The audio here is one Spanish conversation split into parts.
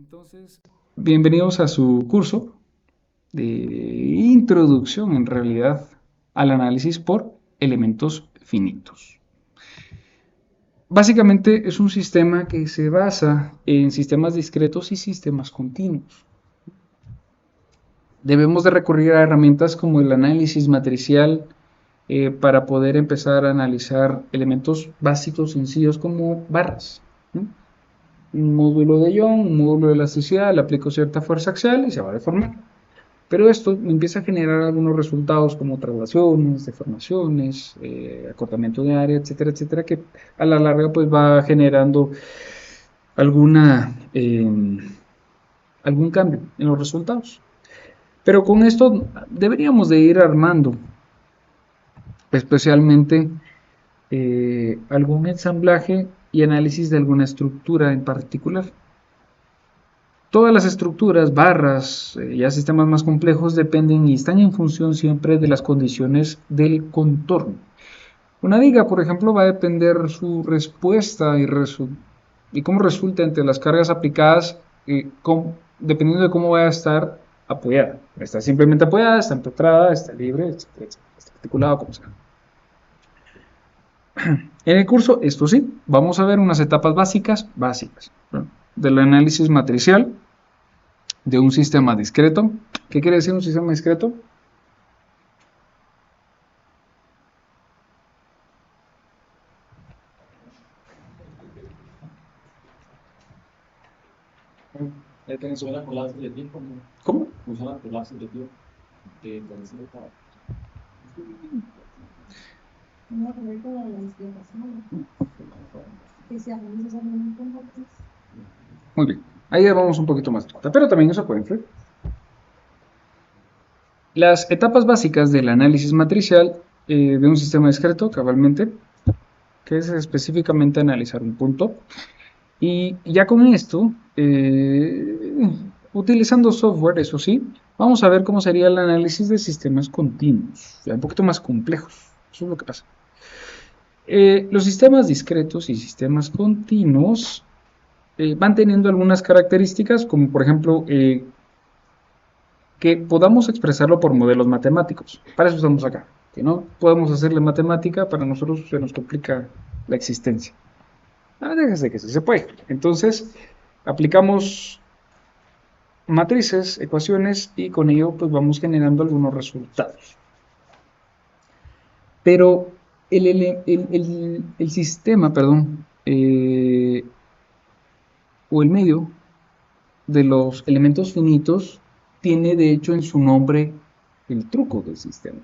Entonces, bienvenidos a su curso de introducción en realidad al análisis por elementos finitos. Básicamente es un sistema que se basa en sistemas discretos y sistemas continuos. Debemos de recurrir a herramientas como el análisis matricial para poder empezar a analizar elementos básicos sencillos como barras, ¿no? Un módulo de Young, un módulo de elasticidad, le aplico cierta fuerza axial y se va a deformar. Pero esto empieza a generar algunos resultados como traslaciones, deformaciones, acortamiento de área, etcétera, etcétera, que a la larga pues va generando alguna, algún cambio en los resultados. Pero con esto deberíamos de ir armando especialmente algún ensamblaje y análisis de alguna estructura en particular. Todas las estructuras, barras, ya sistemas más complejos dependen y están en función siempre de las condiciones del contorno. Una viga, por ejemplo, va a depender su respuesta y cómo resulta entre las cargas aplicadas, dependiendo de cómo vaya a estar apoyada. Está simplemente apoyada, está empetrada, está libre, etcétera, está articulada, como sea. En el curso, esto sí, vamos a ver unas etapas básicas, ¿no?, del análisis matricial de un sistema discreto. ¿Qué quiere decir un sistema discreto? Ya tienes Funciona con láser de tiempo, ¿no? ¿Cómo? Funciona con láser de tiempo. Con ese estado. No, pero toda la explicación que se analiza solamente un matriz. Muy bien. Ahí ya vamos un poquito más, pero también eso puede influir. Las etapas básicas del análisis matricial de un sistema discreto, cabalmente, que es específicamente analizar un punto. Y ya con esto, utilizando software, eso sí, vamos a ver cómo sería el análisis de sistemas continuos, ya un poquito más complejos. Eso es lo que pasa. Los sistemas discretos y sistemas continuos van teniendo algunas características, como por ejemplo que podamos expresarlo por modelos matemáticos. Para eso estamos acá. Que no podemos hacerle matemática, para nosotros se nos complica la existencia. Déjese que sí se puede. Entonces, aplicamos matrices, ecuaciones, y con ello pues vamos generando algunos resultados. Pero el sistema, perdón, o el medio de los elementos finitos tiene de hecho en su nombre el truco del sistema.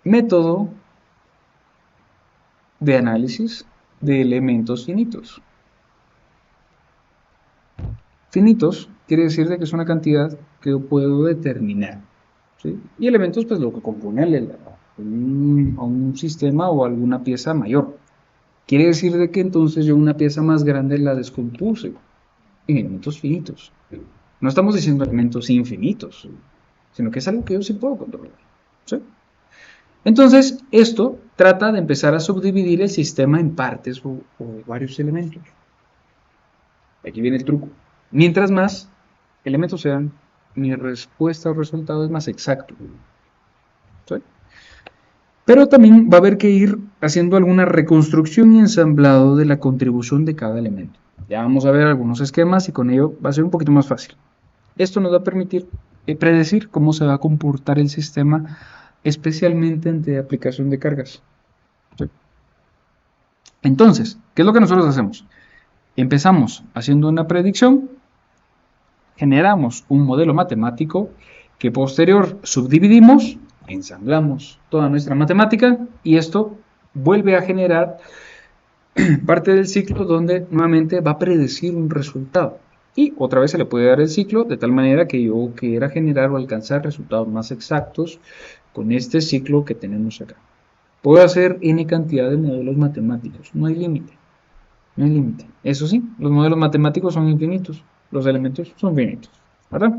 Método de análisis de elementos finitos. Finitos quiere decir de que es una cantidad que yo puedo determinar, ¿sí? Y elementos, pues lo que compone a un sistema o alguna pieza mayor. Quiere decir de que entonces yo una pieza más grande la descompuse en elementos finitos. No estamos diciendo elementos infinitos, sino que es algo que yo sí puedo controlar, ¿sí? Entonces, esto trata de empezar a subdividir el sistema en partes o varios elementos. Aquí viene el truco. Mientras más elementos sean, mi respuesta o resultado es más exacto, ¿sí? Pero también va a haber que ir haciendo alguna reconstrucción y ensamblado de la contribución de cada elemento. Ya vamos a ver algunos esquemas y con ello va a ser un poquito más fácil. Esto nos va a permitir predecir cómo se va a comportar el sistema, especialmente ante aplicación de cargas, ¿sí? Entonces, ¿qué es lo que nosotros hacemos? Empezamos haciendo una predicción, generamos un modelo matemático que posterior subdividimos, ensamblamos toda nuestra matemática y esto vuelve a generar parte del ciclo donde nuevamente va a predecir un resultado. Y otra vez se le puede dar el ciclo de tal manera que yo quiera generar o alcanzar resultados más exactos con este ciclo que tenemos acá. Puedo hacer n cantidad de modelos matemáticos, no hay límite. No hay límite. Eso sí, los modelos matemáticos son infinitos, los elementos son finitos, ¿verdad?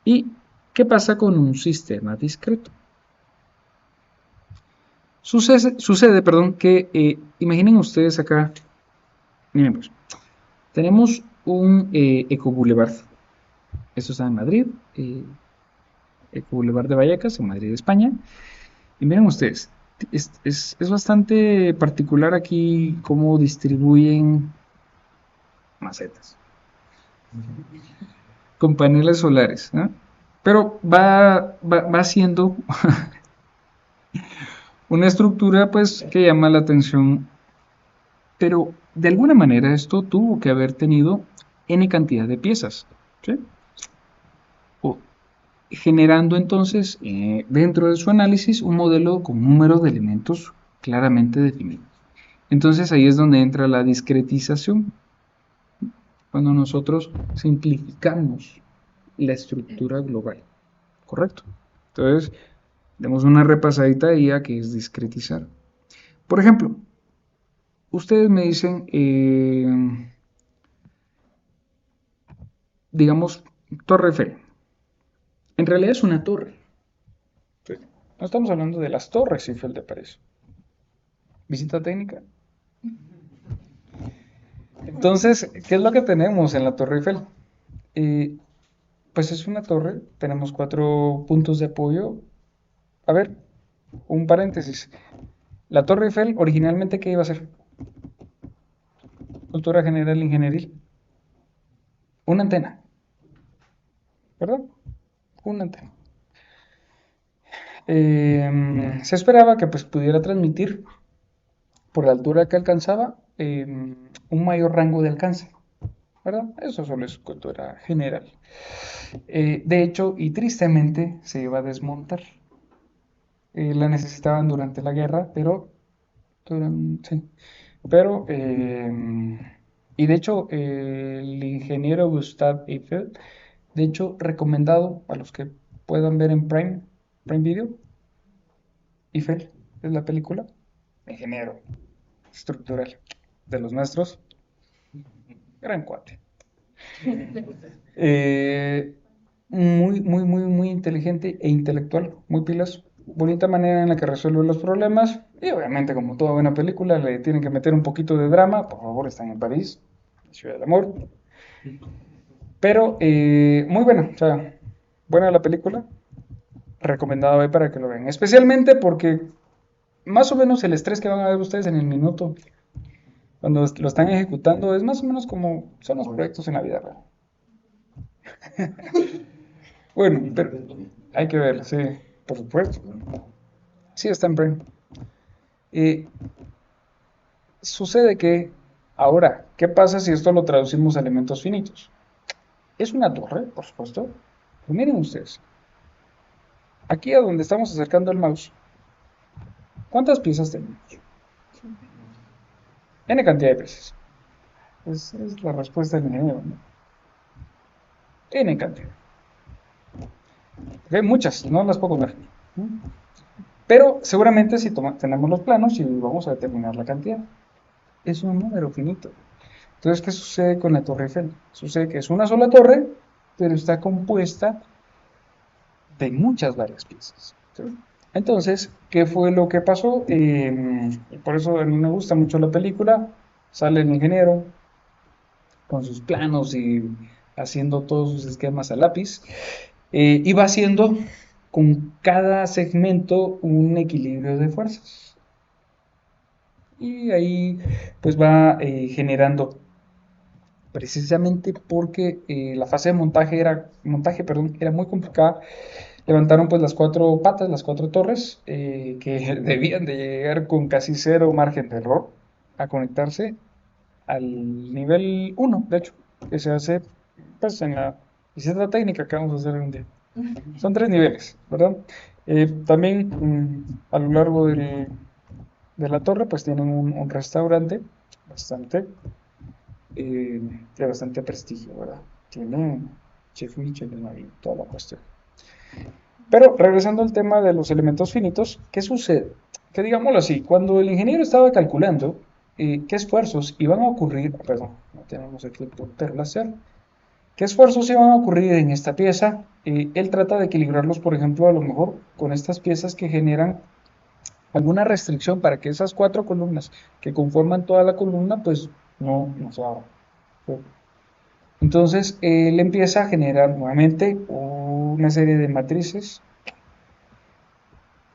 ¿Y qué pasa con un sistema discreto? Sucede, que imaginen ustedes acá, miren pues, Tenemos un Eco Boulevard. Esto está en Madrid. Eco Boulevard de Vallecas, en Madrid, España. Y miren ustedes, es bastante particular aquí cómo distribuyen macetas con paneles solares, ¿no? Pero va siendo una estructura pues que llama la atención, pero de alguna manera esto tuvo que haber tenido n cantidad de piezas, ¿sí? O- Generando entonces dentro de su análisis un modelo con número de elementos claramente definidos. Entonces ahí es donde entra la discretización, cuando nosotros simplificamos la estructura global, ¿correcto? Entonces, demos una repasadita ahí a qué es discretizar. Por ejemplo, ustedes me dicen, digamos, Torre Eiffel. En realidad es una torre. No estamos hablando de las torres Eiffel de París. Visita técnica. Entonces, ¿qué es lo que tenemos en la Torre Eiffel? Eh, pues es una torre, tenemos 4 puntos de apoyo. A ver, un paréntesis. La Torre Eiffel, originalmente, ¿qué iba a ser? Cultura general ingenieril. Una antena, ¿verdad? Una antena. Se esperaba que pues, pudiera transmitir por la altura que alcanzaba un mayor rango de alcance, ¿verdad? Eso solo es cultura general. De hecho, y tristemente, se iba a desmontar. La necesitaban durante la guerra, pero sí. Pero, y de hecho, el ingeniero Gustave Eiffel, de hecho, recomendado a los que puedan ver en Prime Video, Eiffel es la película, ingeniero estructural de los nuestros, gran cuate. Eh, muy inteligente e intelectual, muy pilas, bonita manera en la que resuelve los problemas y obviamente como toda buena película le tienen que meter un poquito de drama, por favor están en París, ciudad del amor, pero muy buena, o sea, buena la película, recomendado ahí para que lo vean, especialmente porque más o menos el estrés que van a ver ustedes en el minuto cuando lo están ejecutando es más o menos como son los proyectos en la vida real. Bueno, pero hay que verlo, sí, por supuesto. Sí, está en Prime. Eh, Sucede que, ahora, ¿qué pasa si esto lo traducimos a elementos finitos? Es una torre, por supuesto. Pero miren ustedes, aquí a donde estamos acercando el mouse, ¿cuántas piezas tenemos? N cantidad de piezas. Es la respuesta del ingeniero, ¿no? N cantidad. Okay, muchas, no las puedo ver. Pero seguramente si tenemos los planos y vamos a determinar la cantidad. Es un número finito. Entonces, ¿qué sucede con la Torre Eiffel? Sucede que es una sola torre, pero está compuesta de varias piezas. ¿Sí? Entonces, ¿qué fue lo que pasó? Por eso a mí me gusta mucho la película. Sale el ingeniero con sus planos y haciendo todos sus esquemas a lápiz. Y va haciendo con cada segmento un equilibrio de fuerzas. Y ahí pues va generando, precisamente porque la fase de montaje era muy complicada. Levantaron pues las 4 patas, las 4 torres, que debían de llegar con casi cero margen de error a conectarse al nivel 1, de hecho, que se hace pues en la visita técnica que vamos a hacer un día. Son 3 niveles, ¿verdad? También a lo largo de la torre pues tienen un restaurante bastante de bastante prestigio, ¿verdad? Tiene Chef Michelin ahí, toda la cuestión. Pero regresando al tema de los elementos finitos, ¿qué sucede? Que digámoslo así, cuando el ingeniero estaba calculando qué esfuerzos iban a ocurrir, perdón, no tenemos aquí el puntero láser, qué esfuerzos iban a ocurrir en esta pieza, él trata de equilibrarlos, por ejemplo, a lo mejor con estas piezas que generan alguna restricción para que esas 4 columnas que conforman toda la columna, pues no se abran. Entonces él empieza a generar nuevamente una serie de matrices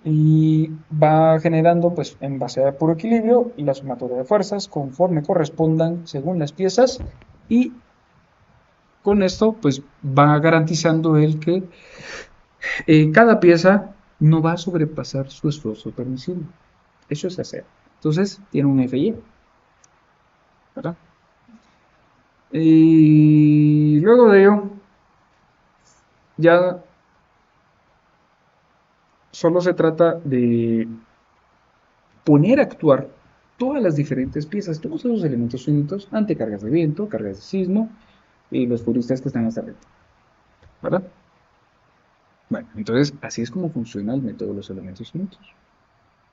y va generando, pues en base a puro equilibrio, la sumatoria de fuerzas conforme correspondan según las piezas, y con esto pues va garantizando él que cada pieza no va a sobrepasar su esfuerzo permisible. Eso es hacer. Entonces tiene un FY, ¿verdad? Y luego de ello, ya solo se trata de poner a actuar todas las diferentes piezas, todos esos elementos finitos ante cargas de viento, cargas de sismo y los puristas que están hasta arriba, ¿verdad? Bueno, entonces así es como funciona el método de los elementos finitos.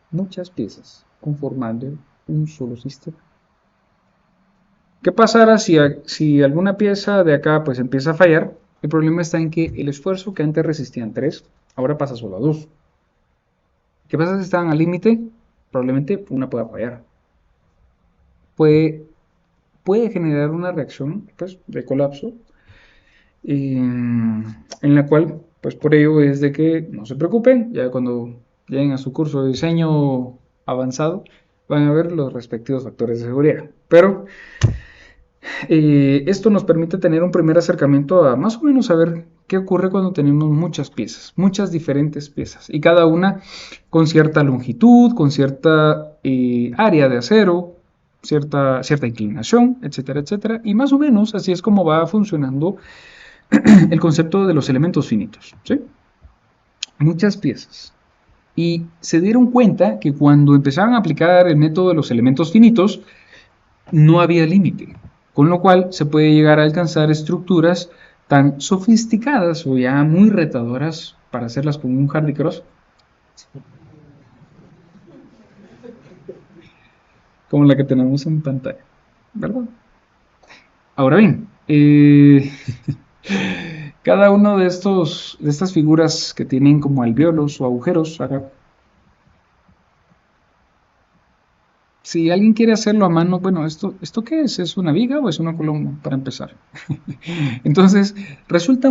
Muchas piezas conformando un solo sistema. ¿Qué pasará si alguna pieza de acá pues empieza a fallar? El problema está en que el esfuerzo que antes resistían 3, ahora pasa solo a 2. ¿Qué pasa si estaban al límite? Probablemente una pueda fallar. Puede generar una reacción pues, de colapso, en la cual, pues por ello es de que no se preocupen, ya cuando lleguen a su curso de diseño avanzado, van a ver los respectivos factores de seguridad. Pero esto nos permite tener un primer acercamiento a más o menos saber qué ocurre cuando tenemos muchas piezas, muchas diferentes piezas, y cada una con cierta longitud, con cierta área de acero, cierta inclinación, etcétera, etcétera, y más o menos así es como va funcionando el concepto de los elementos finitos, ¿sí? Muchas piezas. Y se dieron cuenta que cuando empezaban a aplicar el método de los elementos finitos, no había límite, con lo cual se puede llegar a alcanzar estructuras tan sofisticadas o ya muy retadoras para hacerlas con un Hardy Cross, como la que tenemos en pantalla, ¿verdad? Ahora bien, cada uno de estas figuras que tienen como alvéolos o agujeros acá, si alguien quiere hacerlo a mano, bueno, ¿esto qué es? ¿Es una viga o es una columna? Para empezar. Entonces, resulta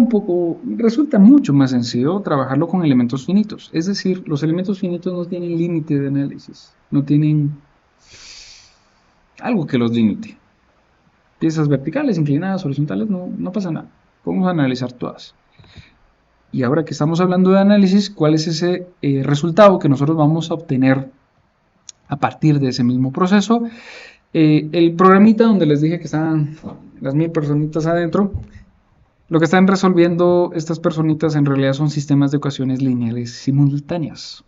mucho más sencillo trabajarlo con elementos finitos. Es decir, los elementos finitos no tienen límite de análisis, no tienen algo que los limite. Piezas verticales, inclinadas, horizontales, no pasa nada. Podemos analizar todas. Y ahora que estamos hablando de análisis, ¿cuál es ese resultado que nosotros vamos a obtener a partir de ese mismo proceso? El programita donde les dije que estaban las 1000 personitas adentro, lo que están resolviendo estas personitas en realidad son sistemas de ecuaciones lineales simultáneas.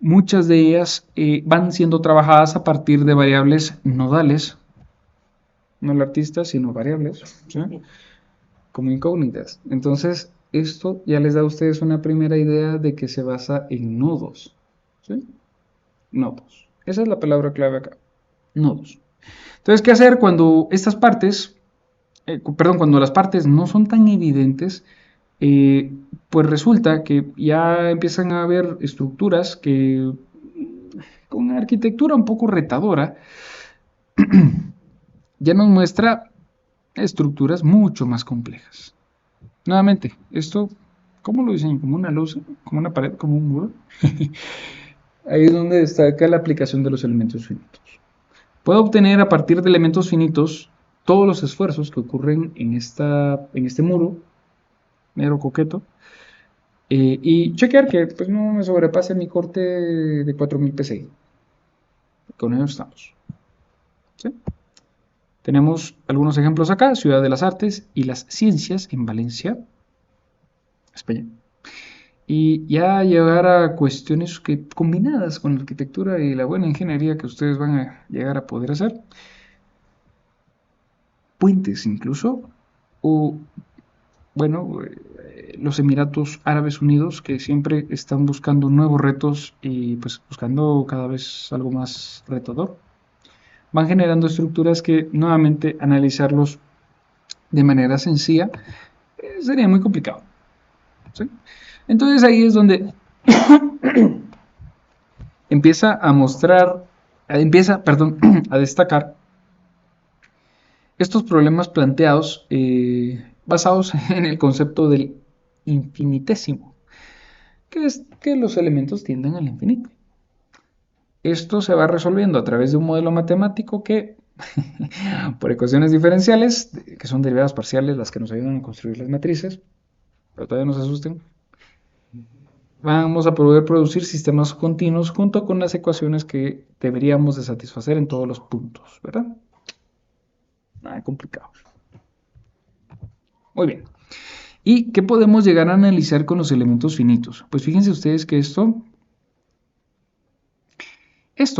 Muchas de ellas van siendo trabajadas a partir de variables nodales, no el artista, sino variables, ¿sí? Como incógnitas. Entonces, esto ya les da a ustedes una primera idea de que se basa en nodos, ¿sí? Nodos. Esa es la palabra clave acá. Nodos. Entonces, ¿qué hacer cuando estas partes, cuando las partes no son tan evidentes? Pues resulta que ya empiezan a haber estructuras que, con una arquitectura un poco retadora, ya nos muestra estructuras mucho más complejas. Nuevamente, esto, ¿cómo lo diseño? ¿Como una luz? ¿Como una pared? ¿Como un muro? Ahí es donde destaca la aplicación de los elementos finitos. Puedo obtener a partir de elementos finitos todos los esfuerzos que ocurren en este muro negro coqueto, y chequear que pues, no me sobrepase mi corte de 4000 PSI. Con ello estamos. ¿Sí? Tenemos algunos ejemplos acá: Ciudad de las Artes y las Ciencias en Valencia, España. Y ya llegar a cuestiones que, combinadas con la arquitectura y la buena ingeniería que ustedes van a llegar a poder hacer, puentes incluso, o bueno, los Emiratos Árabes Unidos, que siempre están buscando nuevos retos y pues buscando cada vez algo más retador, van generando estructuras que nuevamente analizarlos de manera sencilla sería muy complicado, ¿sí? Entonces ahí es donde empieza a destacar estos problemas planteados basados en el concepto del infinitésimo, que es que los elementos tienden al infinito. Esto se va resolviendo a través de un modelo matemático que, por ecuaciones diferenciales, que son derivadas parciales las que nos ayudan a construir las matrices, pero todavía no se asusten, vamos a poder producir sistemas continuos junto con las ecuaciones que deberíamos de satisfacer en todos los puntos, ¿verdad? Nada complicado. Muy bien. ¿Y qué podemos llegar a analizar con los elementos finitos? Pues fíjense ustedes que esto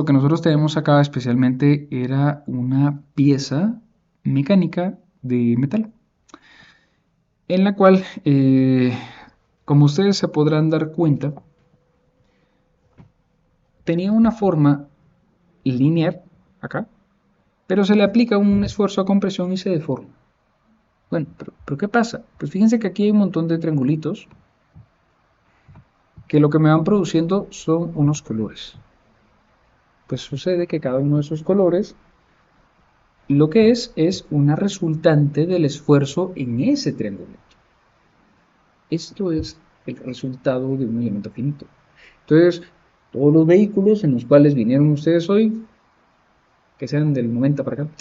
que nosotros tenemos acá especialmente era una pieza mecánica de metal, en la cual, como ustedes se podrán dar cuenta, tenía una forma lineal acá, pero se le aplica un esfuerzo a compresión y se deforma. Bueno, pero ¿qué pasa? Pues fíjense que aquí hay un montón de triangulitos que lo que me van produciendo son unos colores. Pues sucede que cada uno de esos colores lo que es una resultante del esfuerzo en ese triangulito. Esto es el resultado de un elemento finito. Entonces, todos los vehículos en los cuales vinieron ustedes hoy, que sean del 90 para acá,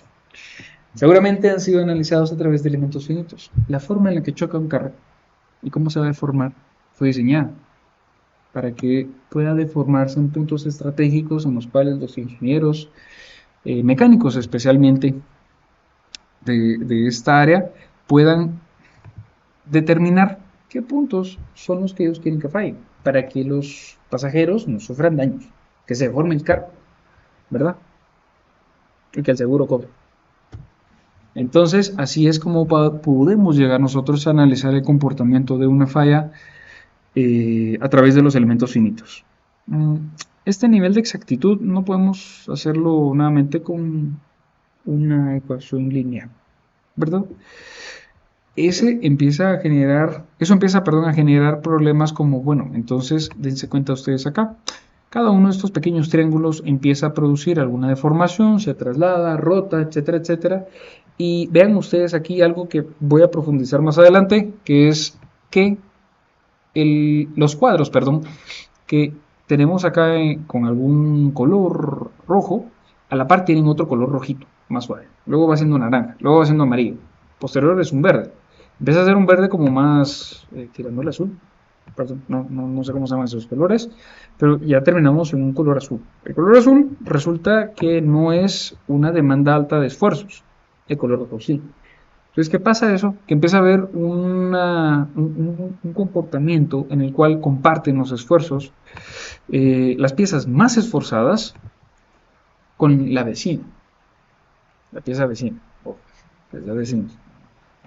seguramente han sido analizados a través de elementos finitos. La forma en la que choca un carro y cómo se va a deformar fue diseñada para que pueda deformarse en puntos estratégicos en los cuales los ingenieros mecánicos especialmente de esta área puedan determinar qué puntos son los que ellos quieren que fallen para que los pasajeros no sufran daños, que se deforme el carro, ¿verdad? Y que el seguro cobre. Entonces, así es como podemos llegar nosotros a analizar el comportamiento de una falla a través de los elementos finitos. Este nivel de exactitud no podemos hacerlo nuevamente con una ecuación lineal, ¿verdad? Eso empieza a generar problemas como, bueno, entonces dense cuenta ustedes acá. Cada uno de estos pequeños triángulos empieza a producir alguna deformación, se traslada, rota, etcétera, etcétera. Y vean ustedes aquí algo que voy a profundizar más adelante, que es que los cuadros, que tenemos acá con algún color rojo, a la par tienen otro color rojito, más suave. Luego va siendo naranja, luego va siendo amarillo. Posterior es un verde. Empieza a ser un verde como más tirando el azul. Perdón, no sé cómo se llaman esos colores, pero ya terminamos en un color azul. El color azul resulta que no es una demanda alta de esfuerzos. El color rojo sí. Entonces, ¿qué pasa eso? Que empieza a haber un comportamiento en el cual comparten los esfuerzos las piezas más esforzadas con la vecina. La pieza vecina. Es la vecina.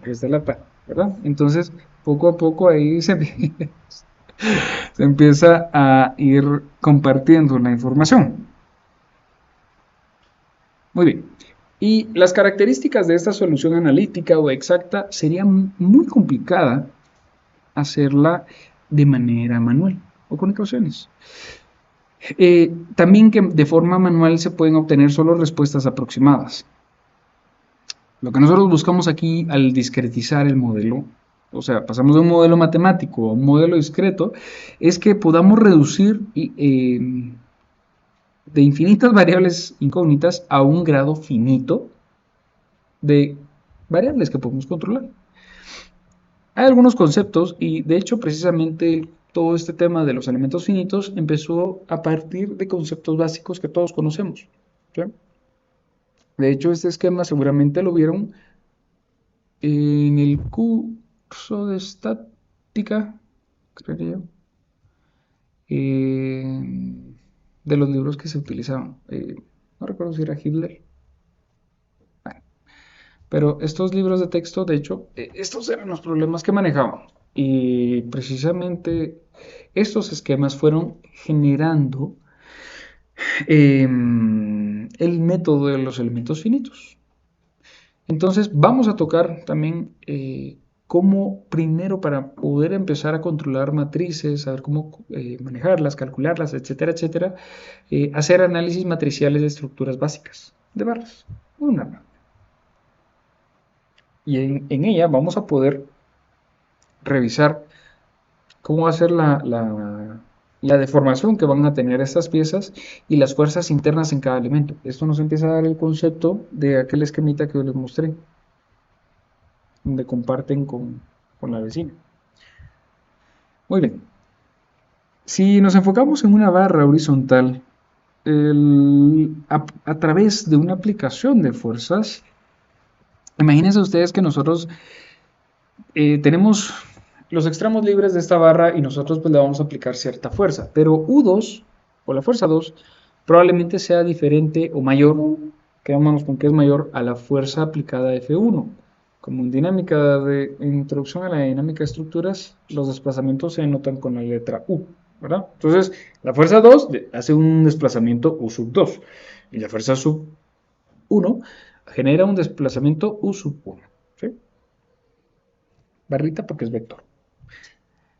Esta es la par, ¿verdad? Entonces, poco a poco ahí se empieza a ir compartiendo la información. Muy bien. Y las características de esta solución analítica o exacta sería muy complicada hacerla de manera manual o con ecuaciones. También que de forma manual se pueden obtener solo respuestas aproximadas. Lo que nosotros buscamos aquí al discretizar el modelo, o sea, pasamos de un modelo matemático a un modelo discreto, es que podamos reducir de infinitas variables incógnitas a un grado finito de variables que podemos controlar. Hay algunos conceptos y de hecho precisamente todo este tema de los elementos finitos empezó a partir de conceptos básicos que todos conocemos. ¿Sí? De hecho, este esquema seguramente lo vieron en el curso de estática, creería yo, de los libros que se utilizaban. No recuerdo si era Hitler. Bueno, pero estos libros de texto, de hecho, estos eran los problemas que manejaban. Y precisamente estos esquemas fueron generando el método de los elementos finitos. Entonces vamos a tocar también cómo primero para poder empezar a controlar matrices, saber cómo manejarlas, calcularlas, etcétera, etcétera, hacer análisis matriciales de estructuras básicas de barras. Una. Y en ella vamos a poder revisar cómo va a ser la deformación que van a tener estas piezas y las fuerzas internas en cada elemento. Esto nos empieza a dar el concepto de aquel esquemita que les mostré, donde comparten con la vecina. Muy bien. Si nos enfocamos en una barra horizontal, a través de una aplicación de fuerzas, imagínense ustedes que nosotros tenemos los extremos libres de esta barra y nosotros pues le vamos a aplicar cierta fuerza, pero U2 o la fuerza 2 probablemente sea diferente o mayor, quedémonos con que es mayor a la fuerza aplicada a F1. Como en introducción a la dinámica de estructuras, los desplazamientos se denotan con la letra U, ¿verdad? Entonces, la fuerza 2 hace un desplazamiento U sub 2 y la fuerza sub 1 genera un desplazamiento U sub 1, ¿sí? Barrita porque es vector.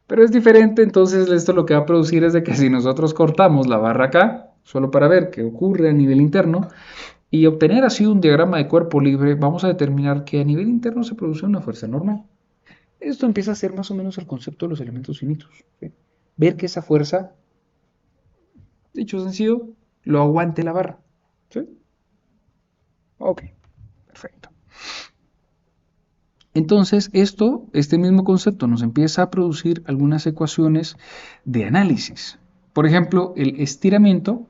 Pero es diferente, entonces esto lo que va a producir es de que si nosotros cortamos la barra acá, solo para ver qué ocurre a nivel interno, y obtener así un diagrama de cuerpo libre, vamos a determinar que a nivel interno se produce una fuerza normal. Esto empieza a ser más o menos el concepto de los elementos finitos, ¿sí? Ver que esa fuerza, dicho sencillo, lo aguante la barra, ¿sí? Ok, perfecto. Entonces, este mismo concepto nos empieza a producir algunas ecuaciones de análisis. Por ejemplo, el estiramiento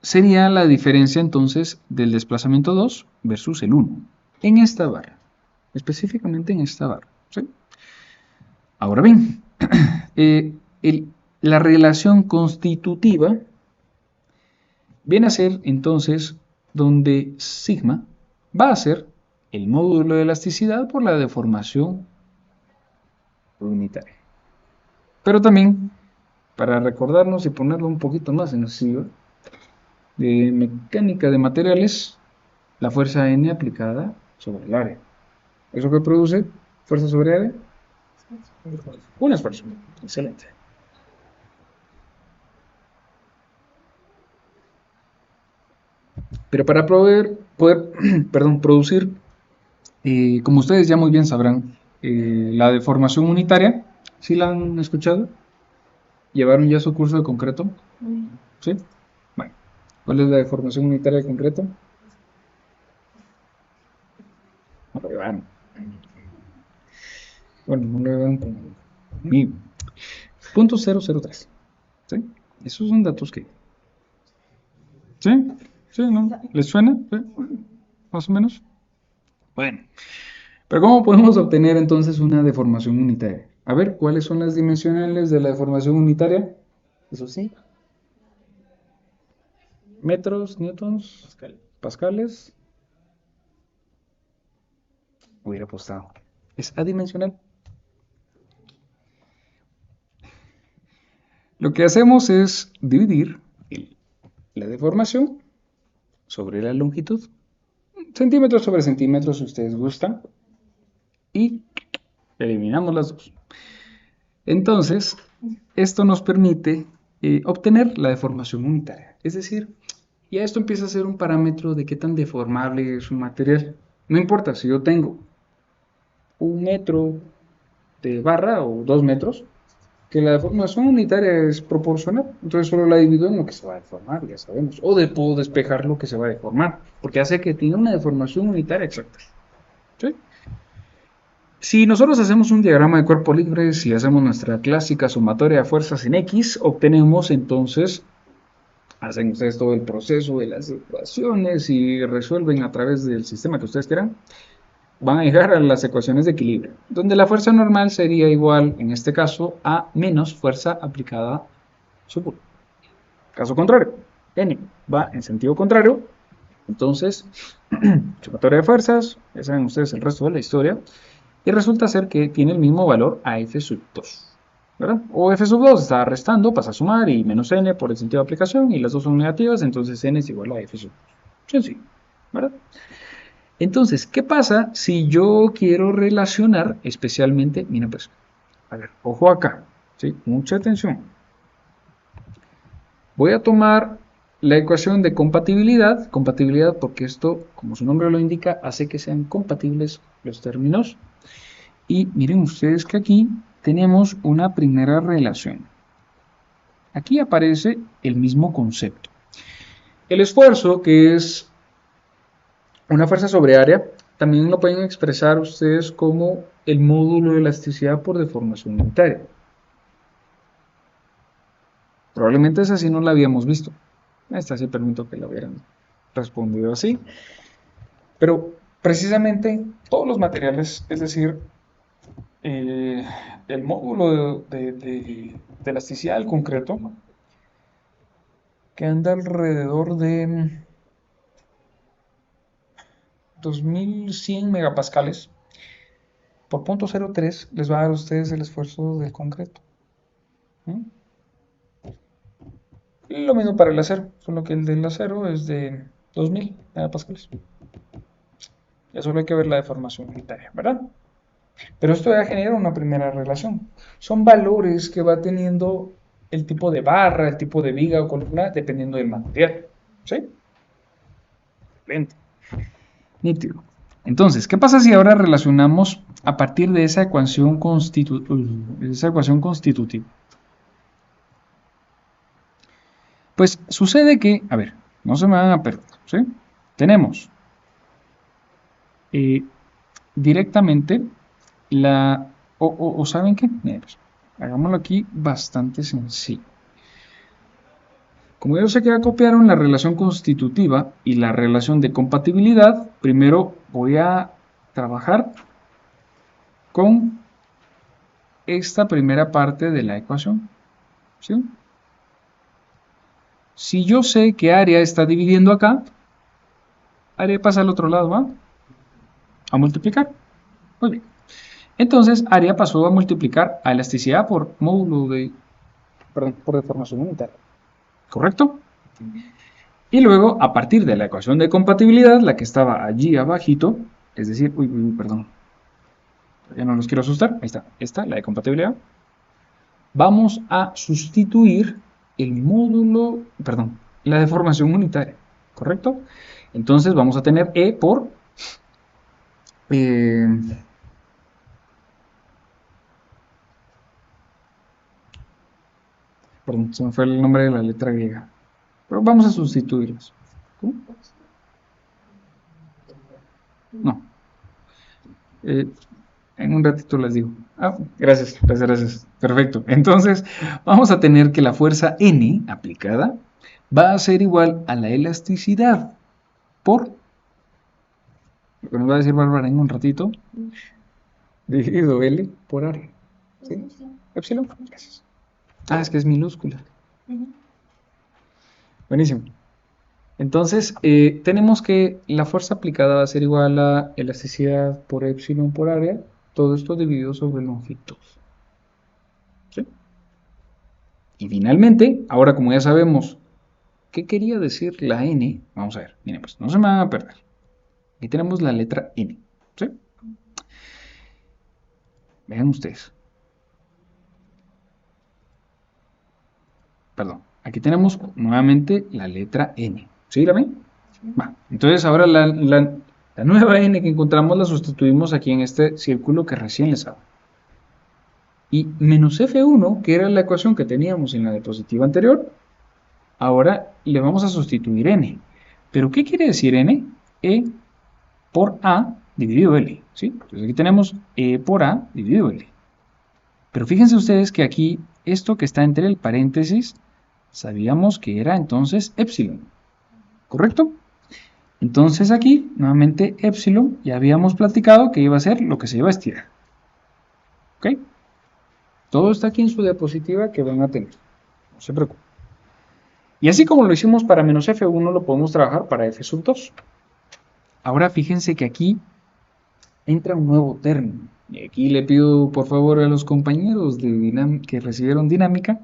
sería la diferencia entonces del desplazamiento 2 versus el 1 en esta barra, específicamente en esta barra, ¿sí? Ahora bien, la relación constitutiva viene a ser entonces donde sigma va a ser el módulo de elasticidad por la deformación unitaria. Pero también, para recordarnos y ponerlo un poquito más sencillo, de mecánica de materiales, la fuerza N aplicada sobre el área. ¿Eso qué produce? Fuerza sobre área. Un esfuerzo. Excelente. Pero para poder producir, como ustedes ya muy bien sabrán, la deformación unitaria, ¿sí la han escuchado? ¿Llevaron ya su curso de concreto? ¿Sí? Bueno, ¿cuál es la deformación unitaria de concreto? No lo llevaron. Bueno, no lo llevaron conmigo. Punto 003. ¿Sí? Esos son datos que... ¿Sí? ¿Sí? ¿No? ¿Les suena? ¿Sí? ¿Más o menos? Bueno. Pero ¿cómo podemos obtener entonces una deformación unitaria? A ver, ¿cuáles son las dimensionales de la deformación unitaria? Eso sí. Metros, newtons, pascales. Hubiera apostado. Es adimensional. Lo que hacemos es dividir la deformación sobre la longitud. Centímetros sobre centímetros, si ustedes gustan. Y eliminamos las dos. Entonces, esto nos permite obtener la deformación unitaria. Es decir, ya esto empieza a ser un parámetro de qué tan deformable es un material. No importa si yo tengo 1 metro de barra o 2 metros, que la deformación unitaria es proporcional. Entonces solo la divido en lo que se va a deformar, ya sabemos. O puedo despejar lo que se va a deformar, porque hace que tenga una deformación unitaria exacta. ¿Sí? Si nosotros hacemos un diagrama de cuerpo libre, si hacemos nuestra clásica sumatoria de fuerzas en X, obtenemos entonces, hacen ustedes todo el proceso de las ecuaciones y resuelven a través del sistema que ustedes quieran, van a llegar a las ecuaciones de equilibrio, donde la fuerza normal sería igual, en este caso, a menos fuerza aplicada sobre 1. Caso contrario, N va en sentido contrario, entonces, sumatoria de fuerzas, ya saben ustedes el resto de la historia, y resulta ser que tiene el mismo valor a F sub 2, ¿verdad? O F sub 2 está restando, pasa a sumar y menos N por el sentido de aplicación, y las dos son negativas, entonces N es igual a F sub 2. Sencillo, ¿verdad? Entonces, ¿qué pasa si yo quiero relacionar especialmente, mira pues, a ver, ojo acá, ¿sí? Mucha atención. Voy a tomar la ecuación de compatibilidad, compatibilidad porque esto, como su nombre lo indica, hace que sean compatibles los términos. Y miren ustedes que aquí tenemos una primera relación. Aquí aparece el mismo concepto. El esfuerzo, que es una fuerza sobre área, también lo pueden expresar ustedes como el módulo de elasticidad por deformación unitaria. Probablemente esa sí no la habíamos visto. Esta sí permito que la hubieran respondido así. Pero precisamente todos los materiales, es decir, el módulo de elasticidad del concreto, que anda alrededor de 2100 megapascales por 0.03, les va a dar a ustedes el esfuerzo del concreto. ¿Mm? Lo mismo para el acero, solo que el del acero es de 2000 megapascales. Ya solo hay que ver la deformación unitaria, ¿verdad? Pero esto ya genera una primera relación. Son valores que va teniendo el tipo de barra, el tipo de viga o columna, dependiendo del material. ¿Sí? Excelente. Nítido. Entonces, ¿qué pasa si ahora relacionamos a partir de esa ecuación constitutiva? Pues sucede que, a ver, no se me van a perder, ¿sí? Tenemos directamente la, o ¿saben qué? Miren, pues, hagámoslo aquí bastante sencillo. Como yo sé que ya copiaron la relación constitutiva y la relación de compatibilidad, primero voy a trabajar con esta primera parte de la ecuación, ¿sí? Si yo sé que área está dividiendo acá, área pasa al otro lado, ¿va? A multiplicar. Muy bien. Entonces, área pasó a multiplicar a elasticidad por módulo de, perdón, por deformación unitaria. ¿Correcto? Y luego, a partir de la ecuación de compatibilidad, la que estaba allí abajito, es decir, perdón, ya no los quiero asustar, ahí está, esta, la de compatibilidad, vamos a sustituir el módulo, perdón, la deformación unitaria, ¿correcto? Entonces vamos a tener E por, eh, perdón, se me fue el nombre de la letra griega, pero vamos a sustituirlas. ¿Cómo? No, eh, en un ratito les digo. Ah, gracias, gracias, gracias. Perfecto. Entonces, vamos a tener que la fuerza N aplicada va a ser igual a la elasticidad por, lo que nos va a decir Bárbara en un ratito, dividido L por área. ¿Sí? Epsilon. Gracias. Ah, es que es minúscula. Buenísimo. Entonces, tenemos que la fuerza aplicada va a ser igual a elasticidad por epsilon por área. Todo esto dividido sobre longitud. ¿Sí? Y finalmente, ahora como ya sabemos qué quería decir la N, vamos a ver, miren pues, no se me van a perder. Aquí tenemos la letra N, ¿sí? Vean ustedes. Perdón, aquí tenemos nuevamente la letra N, ¿sí la ven? Va, entonces ahora la nueva N que encontramos la sustituimos aquí en este círculo que recién les hago. Y menos F1, que era la ecuación que teníamos en la diapositiva anterior, ahora le vamos a sustituir N. ¿Pero qué quiere decir N? E por A dividido L, ¿sí? Entonces aquí tenemos E por A dividido L. Pero fíjense ustedes que aquí, esto que está entre el paréntesis, sabíamos que era entonces epsilon, ¿correcto? Entonces aquí, nuevamente epsilon, ya habíamos platicado que iba a ser lo que se iba a estirar. ¿Ok? Todo está aquí en su diapositiva que van a tener, no se preocupen. Y así como lo hicimos para menos F1, lo podemos trabajar para F sub 2. Ahora fíjense que aquí entra un nuevo término. Y aquí le pido por favor a los compañeros que recibieron dinámica,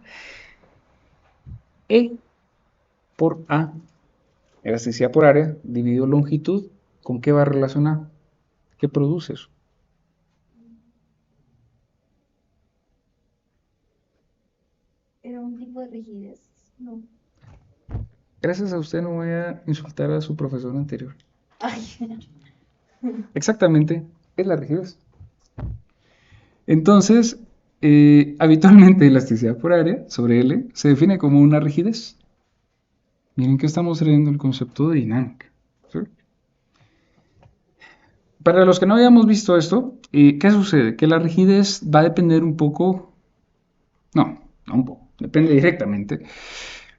E por A, elasticidad por área, dividido longitud, ¿con qué va relacionado? ¿Qué produce eso? Era un tipo de rigidez, no. Gracias a usted no voy a insultar a su profesor anterior. Ay, Exactamente, es la rigidez. Entonces, habitualmente elasticidad por área sobre L se define como una rigidez. Miren que estamos leyendo el concepto de dinámica. ¿Sí? Para los que no habíamos visto esto, ¿qué sucede? Que la rigidez va a depender un poco, no un poco, depende directamente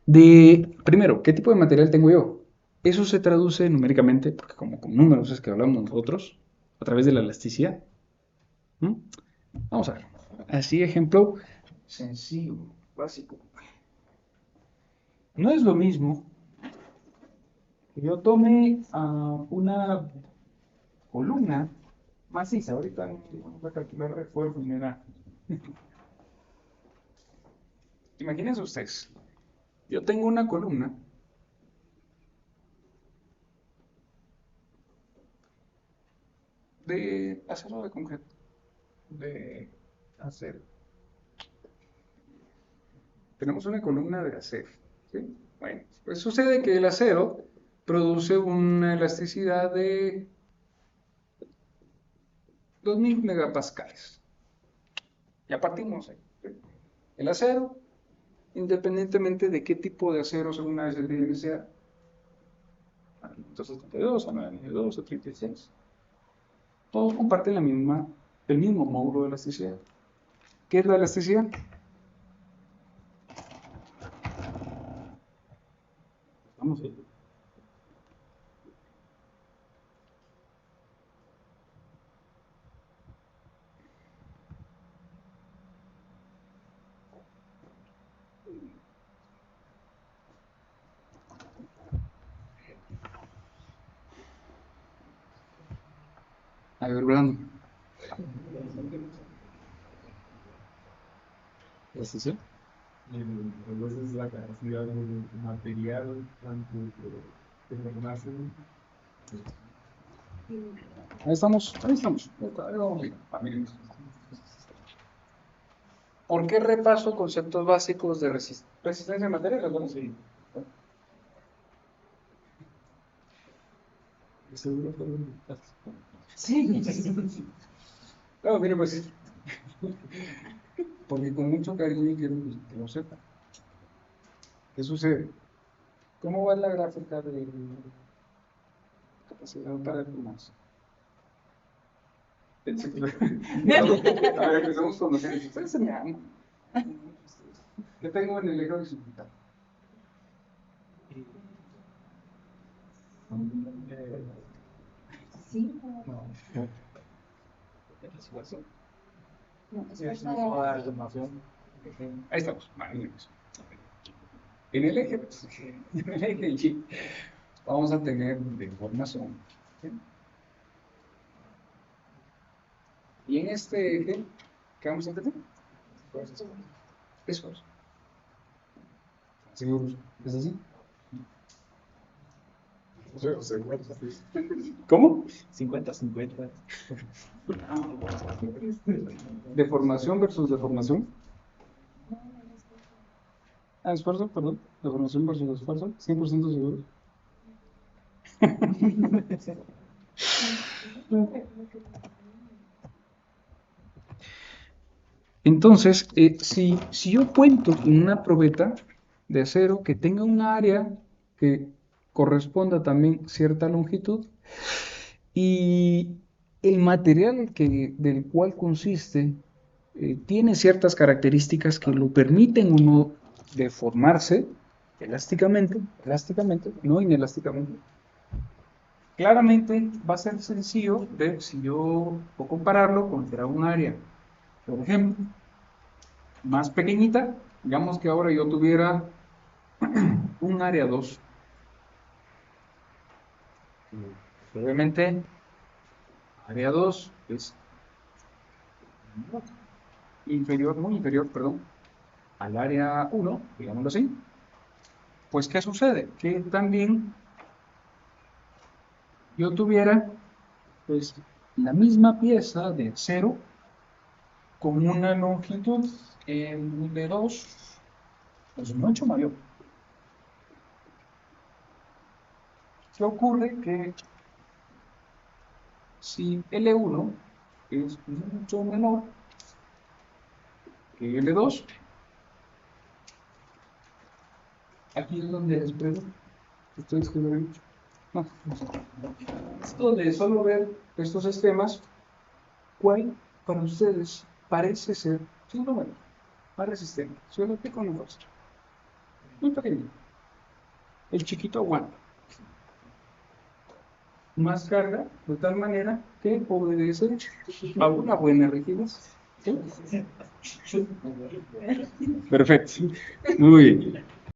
de, primero, qué tipo de material tengo yo. Eso se traduce numéricamente, porque como con números es que hablamos nosotros, a través de la elasticidad. ¿Mm? Vamos a ver. Así, ejemplo sencillo, básico. No es lo mismo que yo tome una columna maciza. Ahorita vamos a calcular refuerzo, mira. Imagínense ustedes. Yo tengo una columna de acero de concreto. De acero. Tenemos una columna de acero. ¿Sí? Bueno, pues sucede que el acero produce una elasticidad de 2000 megapascales. Ya partimos ahí. ¿Sí? El acero, independientemente de qué tipo de acero según la SDNSA, a 572, a 992, a 36, todos comparten el mismo módulo de elasticidad. ¿Qué es la elasticidad? Estamos ahí. A ver, Brandon. ¿Elasticidad? Pues es la capacidad del material, tanto de formarse. Ahí estamos, ahí estamos. Ahí vamos bien. ¿Por qué repaso conceptos básicos de resistencia de materiales? Bueno, sí. Seguro que Sí. No, mire, pues, porque con mucho cariño quiero que lo sepa. ¿Qué sucede? ¿Cómo va la gráfica de capacidad para el más? A ver, empezamos con los ejes. Ustedes se me aman. ¿Qué tengo en el eje horizontal? sí, No. no, es es para toda la información. Ahí estamos. Magníficos. En el eje, en el eje Y, vamos a tener deformación. ¿Sí? Y en este eje, ¿qué vamos a tener? Esfuerzo. ¿Seguros? ¿Es así? ¿Cómo? 50-50. Deformación versus deformación. Esfuerzo, perdón. Deformación versus esfuerzo. 100% seguro. Entonces, si yo cuento con una probeta de acero que tenga un área que corresponda también cierta longitud y el material del cual consiste tiene ciertas características que lo permiten o no deformarse elásticamente, no inelásticamente. Claramente va a ser sencillo de si yo puedo compararlo con un área, por ejemplo, más pequeñita, digamos que ahora yo tuviera un área 2. Obviamente, área 2 es inferior, muy inferior, perdón, al área 1, digámoslo así. Pues, ¿qué sucede? Que también yo tuviera, pues, la misma pieza de acero con una longitud de 2, pues mucho mayor. ¿qué ocurre? Que si L1 es mucho menor que L2, aquí es donde espero que ustedes que lo han dicho. No, es donde solo ver estos esquemas, ¿cuál para ustedes parece ser su número más resistente? Solo que con nosotros. Muy pequeño. El chiquito aguanta. Más carga, de tal manera que obedece a una buena rigidez. ¿Sí? Perfecto. Muy bien.